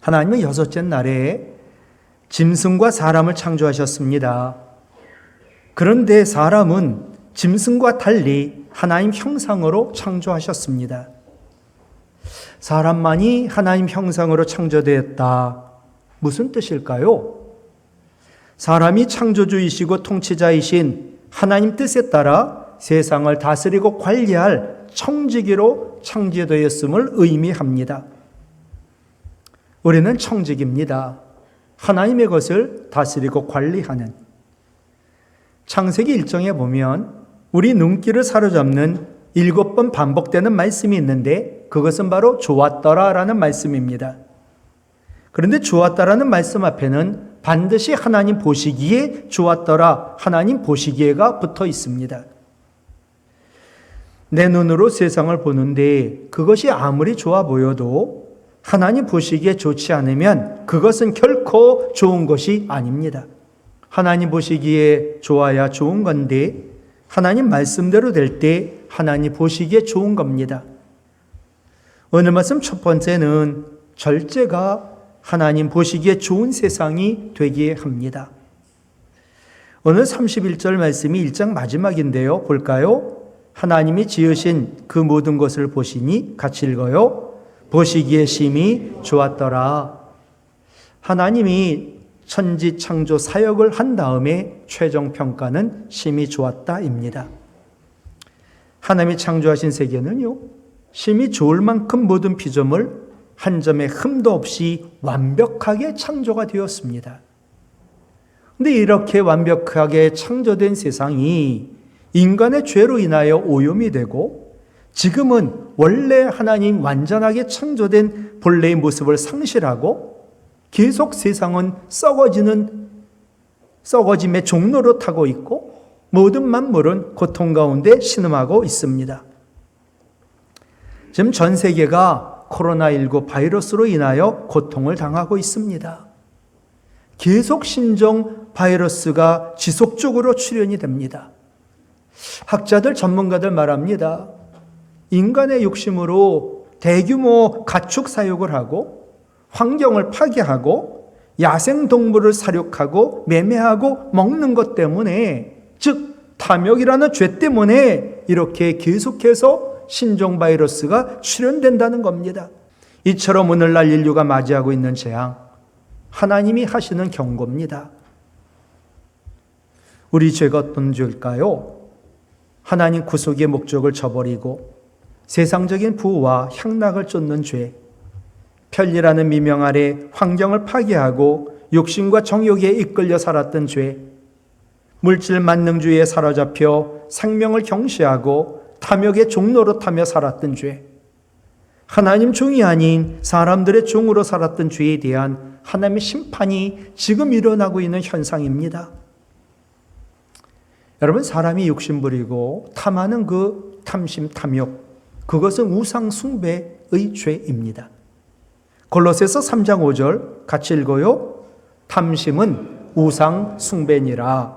하나님은 여섯째 날에 짐승과 사람을 창조하셨습니다. 그런데 사람은 짐승과 달리 하나님 형상으로 창조하셨습니다. 사람만이 하나님 형상으로 창조되었다. 무슨 뜻일까요? 사람이 창조주이시고 통치자이신 하나님 뜻에 따라 세상을 다스리고 관리할 청지기로 창조되었음을 의미합니다. 우리는 청지기입니다. 하나님의 것을 다스리고 관리하는. 창세기 1장에 보면 우리 눈길을 사로잡는 7번 반복되는 말씀이 있는데 그것은 바로 좋았더라라는 말씀입니다. 그런데 좋았다라는 말씀 앞에는 반드시 하나님 보시기에 좋았더라, 하나님 보시기에가 붙어 있습니다. 내 눈으로 세상을 보는데 그것이 아무리 좋아 보여도 하나님 보시기에 좋지 않으면 그것은 결코 좋은 것이 아닙니다. 하나님 보시기에 좋아야 좋은 건데 하나님 말씀대로 될 때 하나님 보시기에 좋은 겁니다. 오늘 말씀 첫 번째는 절제가 하나님 보시기에 좋은 세상이 되게 합니다. 오늘 31절 말씀이 1장 마지막인데요. 볼까요? 하나님이 지으신 그 모든 것을 보시니 같이 읽어요. 보시기에 심히 좋았더라. 하나님이 천지 창조 사역을 한 다음에 최종 평가는 심히 좋았다입니다. 하나님이 창조하신 세계는요, 심히 좋을 만큼 모든 피조물 한 점의 흠도 없이 완벽하게 창조가 되었습니다. 그런데 이렇게 완벽하게 창조된 세상이 인간의 죄로 인하여 오염이 되고 지금은 원래 하나님 완전하게 창조된 본래의 모습을 상실하고 계속 세상은 썩어짐의 종로로 타고 있고 모든 만물은 고통 가운데 신음하고 있습니다. 지금 전 세계가 코로나19 바이러스로 인하여 고통을 당하고 있습니다. 계속 신종 바이러스가 지속적으로 출현이 됩니다. 학자들, 전문가들 말합니다. 인간의 욕심으로 대규모 가축 사육을 하고 환경을 파괴하고 야생동물을 사육하고 매매하고 먹는 것 때문에, 즉 탐욕이라는 죄 때문에 이렇게 계속해서 신종 바이러스가 출현된다는 겁니다. 이처럼 오늘날 인류가 맞이하고 있는 재앙, 하나님이 하시는 경고입니다. 우리 죄가 어떤 죄일까요? 하나님 구속의 목적을 저버리고 세상적인 부와 향락을 쫓는 죄, 편리라는 미명 아래 환경을 파괴하고 욕심과 정욕에 이끌려 살았던 죄, 물질 만능주의에 사로잡혀 생명을 경시하고 탐욕의 종로로 타며 살았던 죄, 하나님 종이 아닌 사람들의 종으로 살았던 죄에 대한 하나님의 심판이 지금 일어나고 있는 현상입니다. 여러분, 사람이 욕심부리고 탐하는 그 탐심, 탐욕, 그것은 우상 숭배의 죄입니다. 골로새서 3장 5절 같이 읽어요. 탐심은 우상 숭배니라.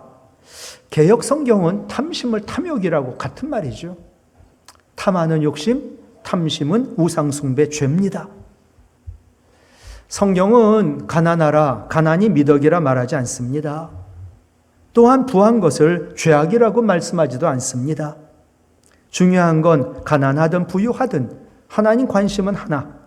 개역 성경은 탐심을 탐욕이라고 같은 말이죠. 탐하는 욕심, 탐심은 우상 숭배 죄입니다. 성경은 가난하라, 가난이 미덕이라 말하지 않습니다. 또한 부한 것을 죄악이라고 말씀하지도 않습니다. 중요한 건 가난하든 부유하든 하나님 관심은 하나.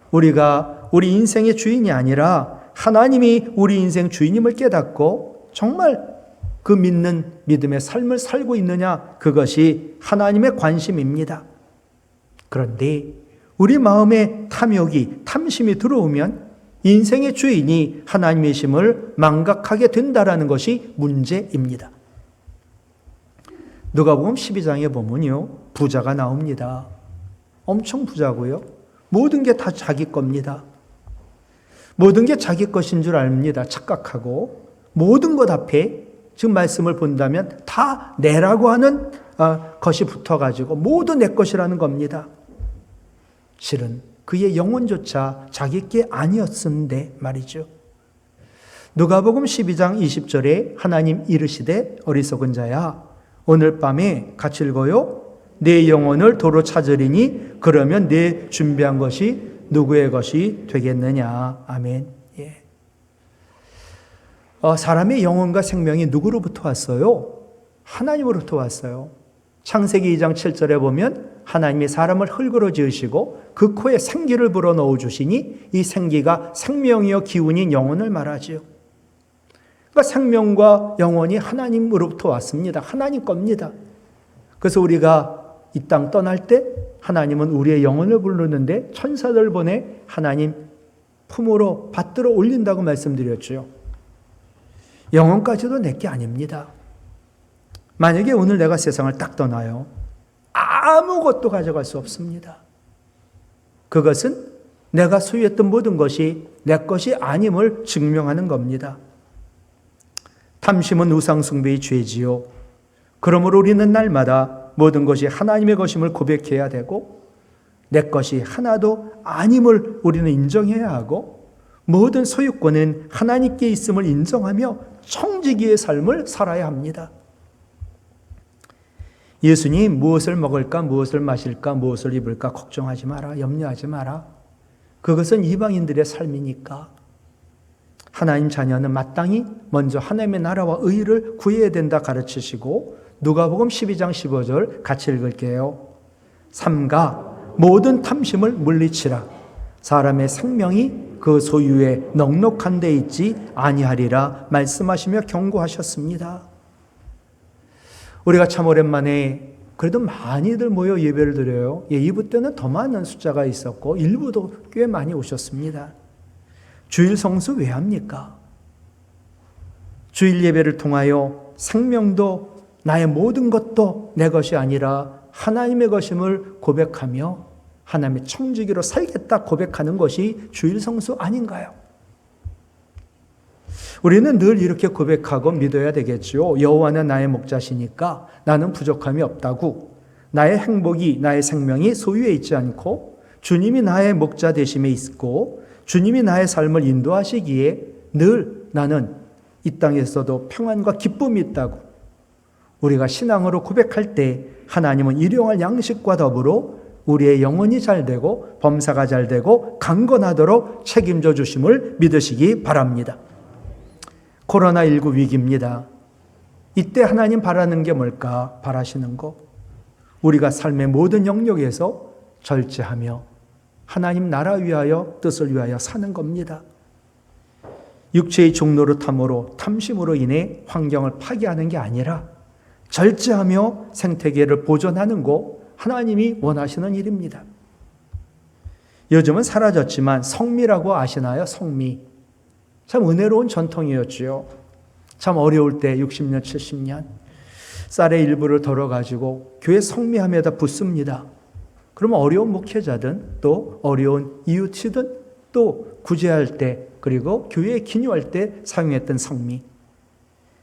우리가 우리 인생의 주인이 아니라 하나님이 우리 인생 주인임을 깨닫고 정말 그 믿는 믿음의 삶을 살고 있느냐, 그것이 하나님의 관심입니다. 그런데 우리 마음에 탐욕이, 탐심이 들어오면 인생의 주인이 하나님이심을 망각하게 된다라는 것이 문제입니다. 누가복음 12장에 보면요, 부자가 나옵니다. 엄청 부자고요. 모든 게 다 자기 겁니다. 모든 게 자기 것인 줄 압니다. 착각하고 모든 것 앞에 지금 말씀을 본다면 다 내라고 하는 것이 붙어가지고 모두 내 것이라는 겁니다. 실은 그의 영혼조차 자기 게 아니었는데 말이죠. 누가복음 12장 20절에 하나님 이르시되 어리석은 자야, 오늘 밤에 같이 읽어요. 내 영혼을 도로 찾으리니 그러면 내 준비한 것이 누구의 것이 되겠느냐. 아멘. 예. 사람의 영혼과 생명이 누구로부터 왔어요? 하나님으로부터 왔어요. 창세기 2장 7절에 보면 하나님이 사람을 흙으로 지으시고 그 코에 생기를 불어넣어 주시니 이 생기가 생명이요 기운인 영혼을 말하지요. 그러니까 생명과 영혼이 하나님으로부터 왔습니다. 하나님 겁니다. 그래서 우리가 이 땅 떠날 때 하나님은 우리의 영혼을 부르는데 천사들 보내 하나님 품으로 받들어 올린다고 말씀드렸죠. 영혼까지도 내게 아닙니다. 만약에 오늘 내가 세상을 딱 떠나요. 아무것도 가져갈 수 없습니다. 그것은 내가 소유했던 모든 것이 내 것이 아님을 증명하는 겁니다. 탐심은 우상숭배의 죄지요. 그러므로 우리는 날마다 모든 것이 하나님의 것임을 고백해야 되고 내 것이 하나도 아님을 우리는 인정해야 하고 모든 소유권은 하나님께 있음을 인정하며 청지기의 삶을 살아야 합니다. 예수님 무엇을 먹을까, 무엇을 마실까, 무엇을 입을까 걱정하지 마라, 염려하지 마라. 그것은 이방인들의 삶이니까. 하나님 자녀는 마땅히 먼저 하나님의 나라와 의를 구해야 된다 가르치시고 누가복음 12장 15절 같이 읽을게요. 삼가 모든 탐심을 물리치라. 사람의 생명이 그 소유에 넉넉한 데 있지 아니하리라 말씀하시며 경고하셨습니다. 우리가 참 오랜만에 그래도 많이들 모여 예배를 드려요. 2부 때는 더 많은 숫자가 있었고 1부도 꽤 많이 오셨습니다. 주일 성수 왜 합니까? 주일 예배를 통하여 생명도 나의 모든 것도 내 것이 아니라 하나님의 것임을 고백하며 하나님의 청지기로 살겠다 고백하는 것이 주일 성수 아닌가요? 우리는 늘 이렇게 고백하고 믿어야 되겠죠. 여호와는 나의 목자시니까 나는 부족함이 없다고. 나의 행복이, 나의 생명이 소유에 있지 않고 주님이 나의 목자 되심에 있고 주님이 나의 삶을 인도하시기에 늘 나는 이 땅에서도 평안과 기쁨이 있다고. 우리가 신앙으로 고백할 때 하나님은 일용할 양식과 더불어 우리의 영혼이 잘 되고 범사가 잘 되고 강건하도록 책임져 주심을 믿으시기 바랍니다. 코로나19 위기입니다. 이때 하나님 바라는 게 뭘까? 바라시는 거. 우리가 삶의 모든 영역에서 절제하며 하나님 나라 위하여 뜻을 위하여 사는 겁니다. 육체의 종노릇함으로 탐심으로 인해 환경을 파괴하는 게 아니라 절제하며 생태계를 보존하는 거 하나님이 원하시는 일입니다. 요즘은 사라졌지만 성미라고 아시나요? 성미. 참 은혜로운 전통이었지요. 참 어려울 때 60년, 70년 쌀의 일부를 덜어가지고 교회 성미함에다 붓습니다. 그러면 어려운 목회자든 또 어려운 이웃이든 또 구제할 때 그리고 교회에 기념할 때 사용했던 성미.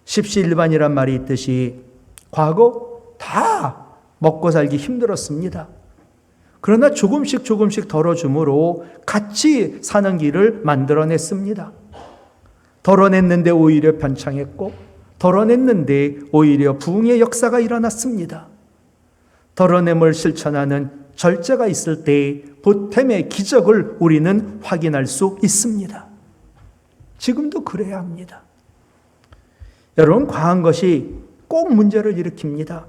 십시일반이란 말이 있듯이 과거 다 먹고 살기 힘들었습니다. 그러나 조금씩 덜어줌으로 같이 사는 길을 만들어냈습니다. 덜어냈는데 오히려 번창했고 덜어냈는데 오히려 부흥의 역사가 일어났습니다. 덜어냄을 실천하는 절제가 있을 때 보탬의 기적을 우리는 확인할 수 있습니다. 지금도 그래야 합니다. 여러분, 과한 것이 꼭 문제를 일으킵니다.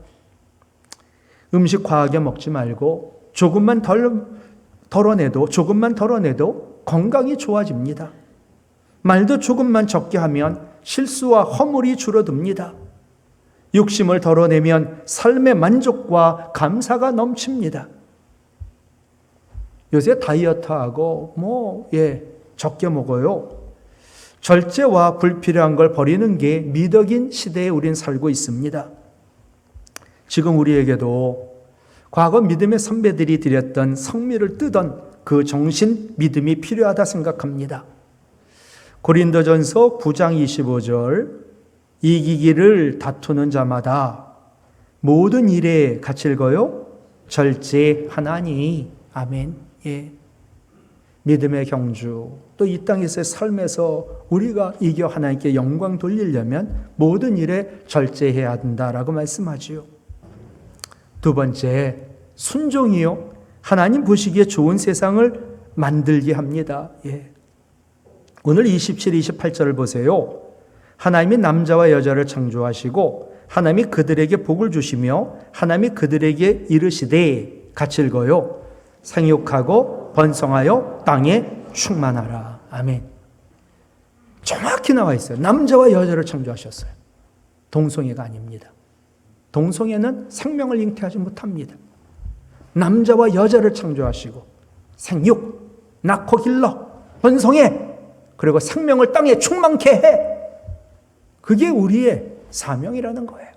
음식 과하게 먹지 말고 조금만 덜어내도 건강이 좋아집니다. 말도 조금만 적게 하면 실수와 허물이 줄어듭니다. 욕심을 덜어내면 삶의 만족과 감사가 넘칩니다. 요새 다이어트하고 적게 먹어요. 절제와 불필요한 걸 버리는 게 미덕인 시대에 우린 살고 있습니다. 지금 우리에게도 과거 믿음의 선배들이 드렸던 성미를 뜨던 그 정신 믿음이 필요하다 생각합니다. 고린도전서 9장 25절 이기기를 다투는 자마다 모든 일에 같이 읽어요. 절제하나니. 아멘. 예. 믿음의 경주 또 이 땅에서의 삶에서 우리가 이겨 하나님께 영광 돌리려면 모든 일에 절제해야 한다라고 말씀하지요. 두 번째, 순종이요. 하나님 보시기에 좋은 세상을 만들게 합니다. 예. 오늘 27, 28절을 보세요. 하나님이 남자와 여자를 창조하시고 하나님이 그들에게 복을 주시며 하나님이 그들에게 이르시되, 같이 읽어요. 생육하고 번성하여 땅에 충만하라. 아멘. 정확히 나와 있어요. 남자와 여자를 창조하셨어요. 동성애가 아닙니다. 동성애는 생명을 잉태하지 못합니다. 남자와 여자를 창조하시고 생육, 낳고 길러, 번성해, 그리고 생명을 땅에 충만케 해. 그게 우리의 사명이라는 거예요.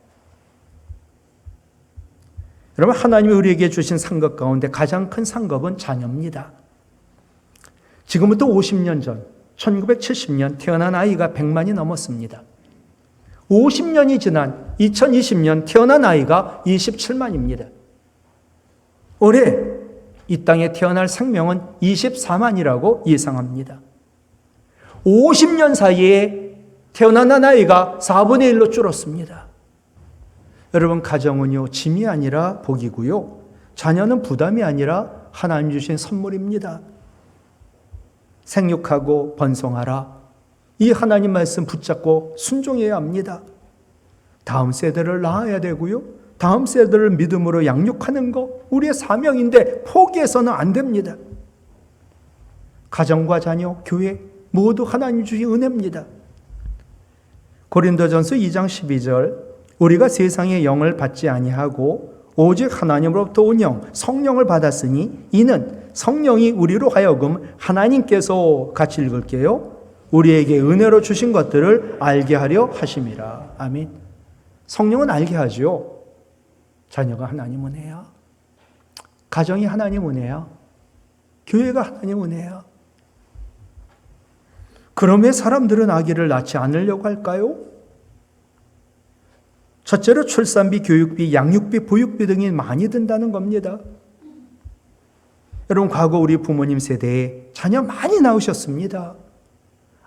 여러분, 하나님이 우리에게 주신 상급 가운데 가장 큰 상급은 자녀입니다. 지금부터 50년 전 1970년 태어난 아이가 100만이 넘었습니다. 50년이 지난 2020년 태어난 아이가 27만입니다. 올해 이 땅에 태어날 생명은 24만이라고 예상합니다. 50년 사이에 태어난 아이가 4분의 1로 줄었습니다. 여러분, 가정은요, 짐이 아니라 복이고요. 자녀는 부담이 아니라 하나님 주신 선물입니다. 생육하고 번성하라. 이 하나님 말씀 붙잡고 순종해야 합니다. 다음 세대를 낳아야 되고요. 다음 세대를 믿음으로 양육하는 거 우리의 사명인데 포기해서는 안 됩니다. 가정과 자녀, 교회 모두 하나님 주신 은혜입니다. 고린도전서 2장 12절, 우리가 세상의 영을 받지 아니하고 오직 하나님으로부터 온 영, 성령을 받았으니 이는 성령이 우리로 하여금 하나님께서, 같이 읽을게요, 우리에게 은혜로 주신 것들을 알게 하려 하심이라. 아멘. 성령은 알게 하죠. 자녀가 하나님 은혜야. 가정이 하나님 은혜야. 교회가 하나님 은혜야. 그럼 왜 사람들은 아기를 낳지 않으려고 할까요? 첫째로 출산비, 교육비, 양육비, 보육비 등이 많이 든다는 겁니다. 여러분, 과거 우리 부모님 세대에 자녀 많이 낳으셨습니다.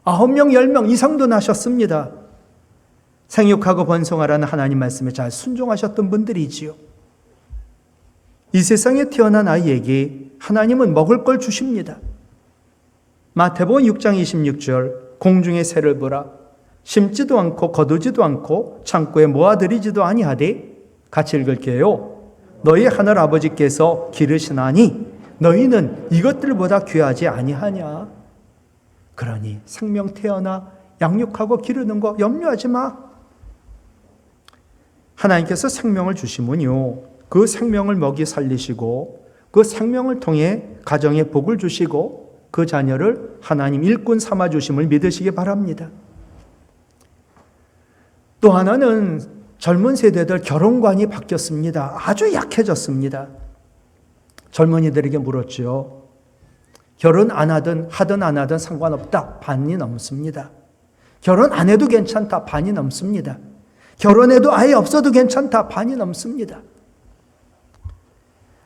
9명, 10명 이상도 낳으셨습니다. 생육하고 번성하라는 하나님 말씀에 잘 순종하셨던 분들이지요. 이 세상에 태어난 아이에게 하나님은 먹을 걸 주십니다. 마태복음 6장 26절, 공중의 새를 보라. 심지도 않고 거두지도 않고 창고에 모아들이지도 아니하되, 같이 읽을게요. 너희 하늘 아버지께서 기르시나니 너희는 이것들보다 귀하지 아니하냐. 그러니 생명 태어나 양육하고 기르는 거 염려하지 마. 하나님께서 생명을 주시면요, 그 생명을 먹이 살리시고 그 생명을 통해 가정에 복을 주시고 그 자녀를 하나님 일꾼 삼아 주심을 믿으시기 바랍니다. 또 하나는 젊은 세대들 결혼관이 바뀌었습니다. 아주 약해졌습니다. 젊은이들에게 물었죠. 결혼 안 하든 안 하든 상관없다. 반이 넘습니다. 결혼 안 해도 괜찮다. 반이 넘습니다. 결혼해도 아예 없어도 괜찮다. 반이 넘습니다.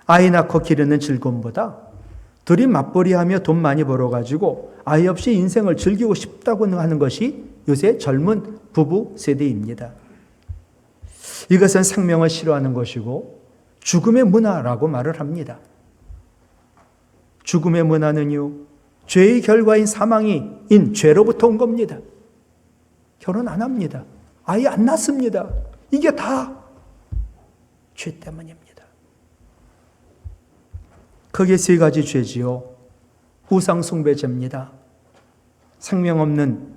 아이 낳고 기르는 즐거움보다 둘이 맞벌이하며 돈 많이 벌어가지고 아이 없이 인생을 즐기고 싶다고 하는 것이 요새 젊은 부부 세대입니다. 이것은 생명을 싫어하는 것이고 죽음의 문화라고 말을 합니다. 죽음의 문화는요, 죄의 결과인 사망인 죄로부터 온 겁니다. 결혼 안 합니다. 아예 안 낳습니다. 이게 다 죄 때문입니다. 크게 세 가지 죄지요. 우상숭배죄입니다. 생명 없는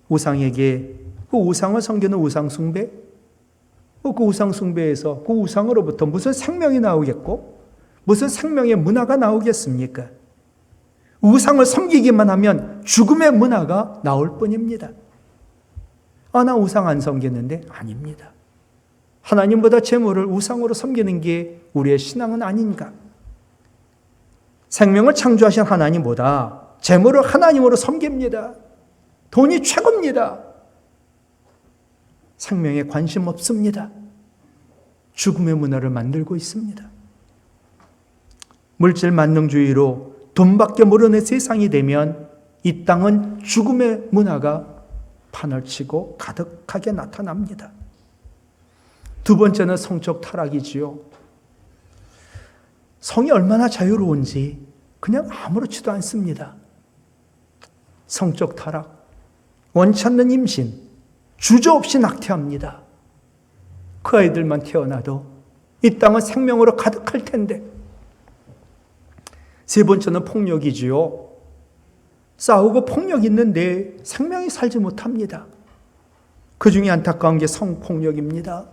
우상에게 그 우상을 섬기는 우상숭배, 그 우상숭배에서 그 우상으로부터 무슨 생명이 나오겠고 무슨 생명의 문화가 나오겠습니까? 우상을 섬기기만 하면 죽음의 문화가 나올 뿐입니다. 나 우상 안 섬기는데, 아닙니다. 하나님보다 재물을 우상으로 섬기는 게 우리의 신앙은 아닌가? 생명을 창조하신 하나님보다 재물을 하나님으로 섬깁니다. 돈이 최고입니다. 생명에 관심 없습니다. 죽음의 문화를 만들고 있습니다. 물질 만능주의로 돈밖에 모르는 세상이 되면 이 땅은 죽음의 문화가 판을 치고 가득하게 나타납니다. 두 번째는 성적 타락이지요. 성이 얼마나 자유로운지 그냥 아무렇지도 않습니다. 성적 타락, 원치 않는 임신, 주저없이 낙태합니다. 그 아이들만 태어나도 이 땅은 생명으로 가득할 텐데. 세 번째는 폭력이지요. 싸우고 폭력 있는데 생명이 살지 못합니다. 그 중에 안타까운 게 성폭력입니다.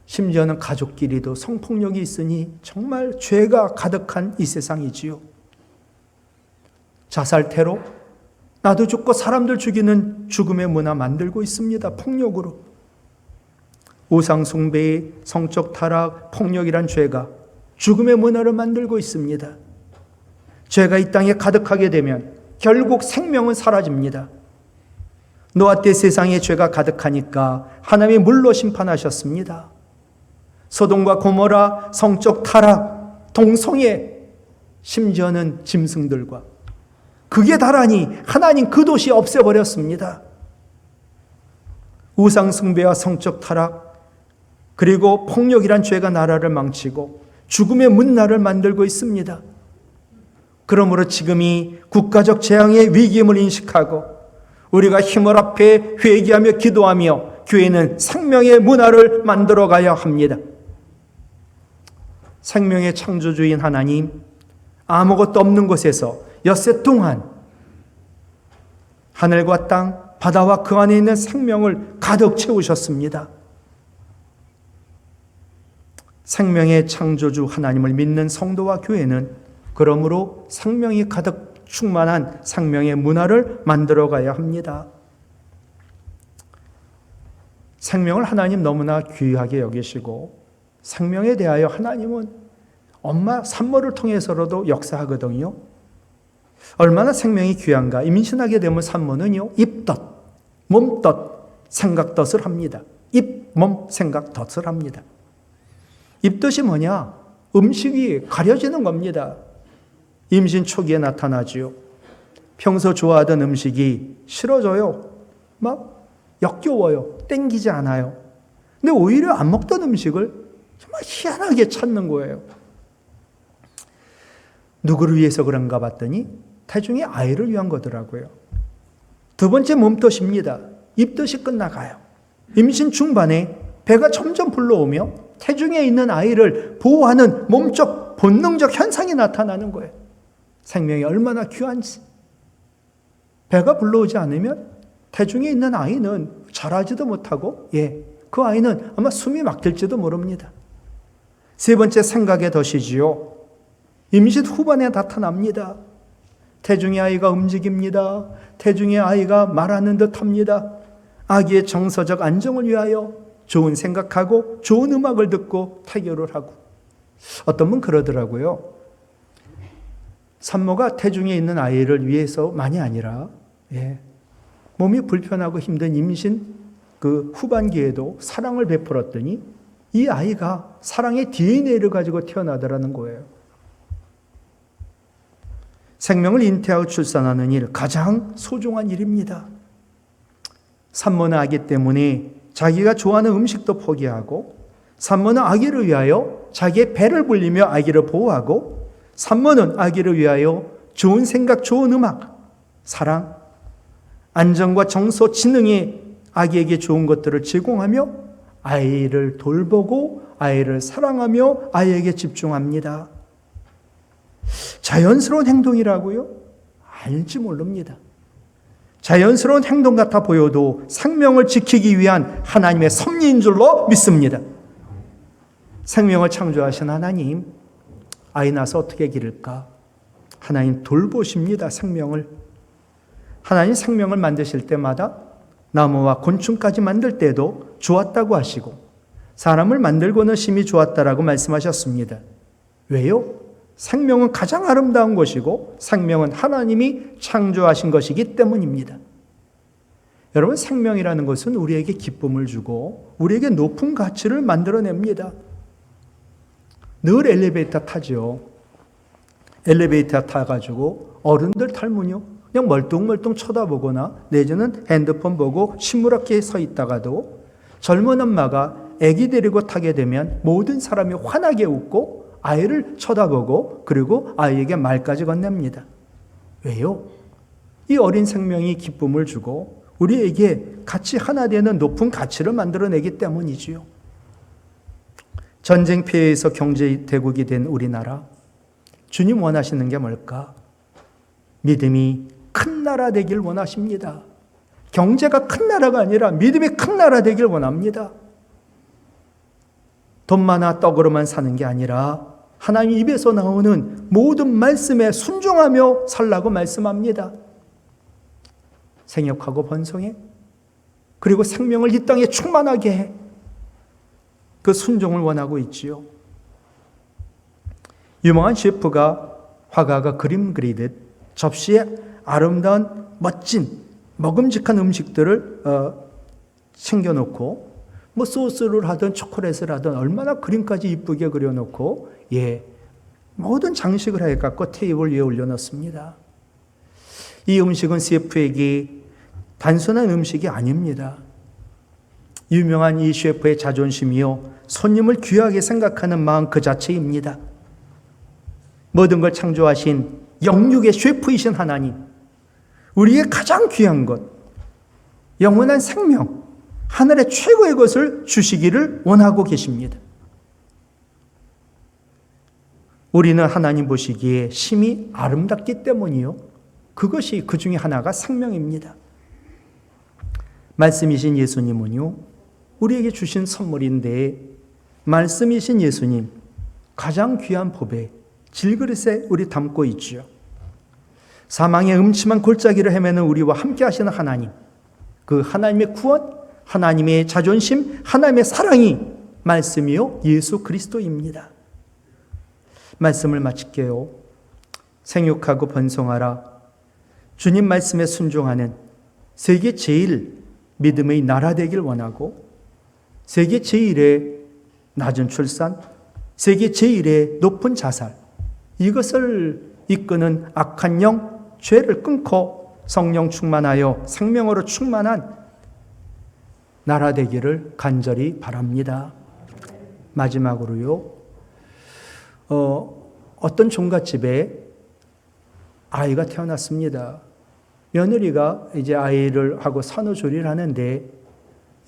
심지어는 가족끼리도 성폭력이 있으니 정말 죄가 가득한 이 세상이지요. 자살 테러, 나도 죽고 사람들 죽이는 죽음의 문화 만들고 있습니다. 폭력으로. 우상 숭배, 성적 타락, 폭력이란 죄가 죽음의 문화를 만들고 있습니다. 죄가 이 땅에 가득하게 되면 결국 생명은 사라집니다. 노아 때 세상에 죄가 가득하니까 하나님이 물로 심판하셨습니다. 소돔과 고모라, 성적 타락, 동성애, 심지어는 짐승들과 그게 다라니 하나님 그 도시 없애버렸습니다. 우상 숭배와 성적 타락, 그리고 폭력이란 죄가 나라를 망치고 죽음의 문화를 만들고 있습니다. 그러므로 지금이 국가적 재앙의 위기임을 인식하고 우리가 힘을 합해 회개하며 기도하며 교회는 생명의 문화를 만들어가야 합니다. 생명의 창조주인 하나님, 아무것도 없는 곳에서 엿새 동안 하늘과 땅, 바다와 그 안에 있는 생명을 가득 채우셨습니다. 생명의 창조주 하나님을 믿는 성도와 교회는 그러므로 생명이 가득 충만한 생명의 문화를 만들어가야 합니다. 생명을 하나님 너무나 귀하게 여기시고 생명에 대하여 하나님은 엄마 산모를 통해서라도 역사하거든요. 얼마나 생명이 귀한가. 임신하게 되면 산모는요, 입덧, 몸덧, 생각덧을 합니다. 입, 몸, 생각덧을 합니다. 입덧이 뭐냐? 음식이 가려지는 겁니다. 임신 초기에 나타나지요. 평소 좋아하던 음식이 싫어져요. 막 역겨워요. 땡기지 않아요. 근데 오히려 안 먹던 음식을 정말 희한하게 찾는 거예요. 누구를 위해서 그런가 봤더니 태중의 아이를 위한 거더라고요. 두 번째 몸덧입니다. 입덧이 끝나가요. 임신 중반에 배가 점점 불러오며 태중에 있는 아이를 보호하는 몸적 본능적 현상이 나타나는 거예요. 생명이 얼마나 귀한지. 배가 불러오지 않으면 태중에 있는 아이는 자라지도 못하고 그 아이는 아마 숨이 막힐지도 모릅니다. 세 번째 생각의 덫이지요. 임신 후반에 나타납니다. 태중의 아이가 움직입니다. 태중의 아이가 말하는 듯합니다. 아기의 정서적 안정을 위하여 좋은 생각하고 좋은 음악을 듣고 태교를 하고. 어떤 분 그러더라고요. 산모가 태중에 있는 아이를 위해서만이 아니라 몸이 불편하고 힘든 임신 그 후반기에도 사랑을 베풀었더니 이 아이가 사랑의 DNA를 가지고 태어나더라는 거예요. 생명을 잉태하고 출산하는 일, 가장 소중한 일입니다. 산모는 아기 때문에 자기가 좋아하는 음식도 포기하고, 산모는 아기를 위하여 자기의 배를 불리며 아기를 보호하고, 산모는 아기를 위하여 좋은 생각, 좋은 음악, 사랑, 안정과 정서, 지능이 아기에게 좋은 것들을 제공하며 아이를 돌보고 아이를 사랑하며 아이에게 집중합니다. 자연스러운 행동이라고요? 알지 모릅니다. 자연스러운 행동 같아 보여도 생명을 지키기 위한 하나님의 섭리인 줄로 믿습니다. 생명을 창조하신 하나님, 아이 낳아서 어떻게 기를까? 하나님 돌보십니다, 생명을. 하나님 생명을 만드실 때마다 나무와 곤충까지 만들 때도 좋았다고 하시고 사람을 만들고는 심히 좋았다라고 말씀하셨습니다. 왜요? 생명은 가장 아름다운 것이고 생명은 하나님이 창조하신 것이기 때문입니다. 여러분, 생명이라는 것은 우리에게 기쁨을 주고 우리에게 높은 가치를 만들어냅니다. 늘 엘리베이터 타죠. 엘리베이터 타가지고 어른들 탈문요 그냥 멀뚱멀뚱 쳐다보거나 내지는 핸드폰 보고 시무렇게 서 있다가도 젊은 엄마가 아기 데리고 타게 되면 모든 사람이 환하게 웃고 아이를 쳐다보고 그리고 아이에게 말까지 건넵니다. 왜요? 이 어린 생명이 기쁨을 주고 우리에게 같이 하나 되는 높은 가치를 만들어내기 때문이지요. 전쟁 피해에서 경제 대국이 된 우리나라, 주님 원하시는 게 뭘까? 믿음이 큰 나라 되길 원하십니다. 경제가 큰 나라가 아니라 믿음이 큰 나라 되길 원합니다. 돈 많아 떡으로만 사는 게 아니라 하나님 입에서 나오는 모든 말씀에 순종하며 살라고 말씀합니다. 생육하고 번성해. 그리고 생명을 이 땅에 충만하게 해. 그 순종을 원하고 있지요. 유명한 셰프가 화가가 그림 그리듯 접시에 아름다운 멋진 먹음직한 음식들을 챙겨놓고 뭐 소스를 하든 초콜릿을 하든 얼마나 그림까지 이쁘게 그려놓고 모든 장식을 해갖고 테이블 위에 올려놓습니다. 이 음식은 셰프에게 단순한 음식이 아닙니다. 유명한 이 셰프의 자존심이요, 손님을 귀하게 생각하는 마음 그 자체입니다. 모든 걸 창조하신 영육의 셰프이신 하나님, 우리의 가장 귀한 것, 영원한 생명, 하늘의 최고의 것을 주시기를 원하고 계십니다. 우리는 하나님 보시기에 심히 아름답기 때문이요, 그것이 그 중에 하나가 생명입니다. 말씀이신 예수님은요, 우리에게 주신 선물인데 말씀이신 예수님, 가장 귀한 법에 질그릇에 우리 담고 있지요. 사망의 음침한 골짜기를 헤매는 우리와 함께 하시는 하나님, 그 하나님의 구원, 하나님의 자존심, 하나님의 사랑이 말씀이요 예수 그리스도입니다. 말씀을 마칠게요. 생육하고 번성하라. 주님 말씀에 순종하는 세계 제일 믿음의 나라 되길 원하고, 세계 제일의 낮은 출산, 세계 제일의 높은 자살, 이것을 이끄는 악한 영, 죄를 끊고 성령 충만하여 생명으로 충만한 나라 되기를 간절히 바랍니다. 마지막으로요, 어떤 종갓집에 아이가 태어났습니다. 며느리가 이제 아이를 하고 산후조리를 하는데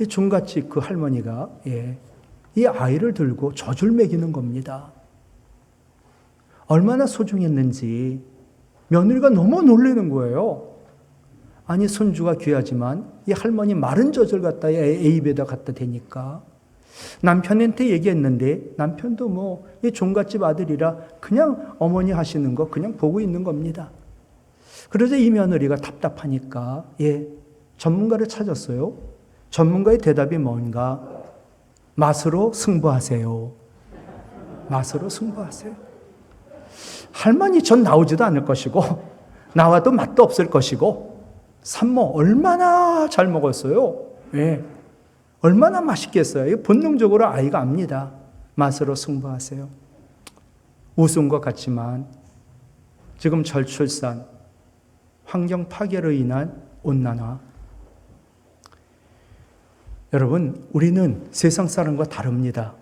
이 종갓집 그 할머니가 이 아이를 들고 젖을 먹이는 겁니다. 얼마나 소중했는지 며느리가 너무 놀라는 거예요. 아니, 손주가 귀하지만 이 할머니 마른 젖을 갖다 애 입에다 갖다 대니까 남편한테 얘기했는데 남편도 이 종갓집 아들이라 그냥 어머니 하시는 거 그냥 보고 있는 겁니다. 그래서 이 며느리가 답답하니까 전문가를 찾았어요. 전문가의 대답이 뭔가? 맛으로 승부하세요. 맛으로 승부하세요. 할머니 전 나오지도 않을 것이고 나와도 맛도 없을 것이고 산모 얼마나 잘 먹었어요. 얼마나 맛있겠어요. 본능적으로 아이가 압니다. 맛으로 승부하세요. 웃음과 같지만 지금 절출산, 환경 파괴로 인한 온난화, 여러분, 우리는 세상 사람과 다릅니다.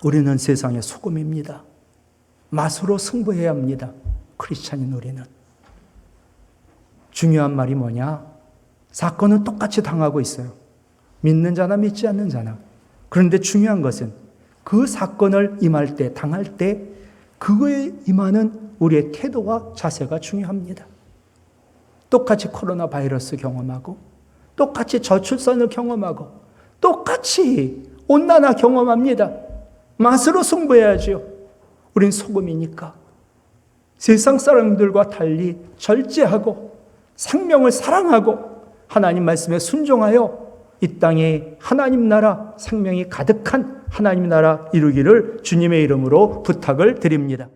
우리는 세상의 소금입니다. 맛으로 승부해야 합니다. 크리스찬인 우리는. 중요한 말이 뭐냐? 사건은 똑같이 당하고 있어요. 믿는 자나 믿지 않는 자나. 그런데 중요한 것은 그 사건을 임할 때, 당할 때 그거에 임하는 우리의 태도와 자세가 중요합니다. 똑같이 코로나 바이러스 경험하고, 똑같이 저출산을 경험하고, 똑같이 온난화 경험합니다. 맛으로 승부해야죠. 우린 소금이니까. 세상 사람들과 달리 절제하고 생명을 사랑하고 하나님 말씀에 순종하여 이 땅에 하나님 나라, 생명이 가득한 하나님 나라 이루기를 주님의 이름으로 부탁을 드립니다.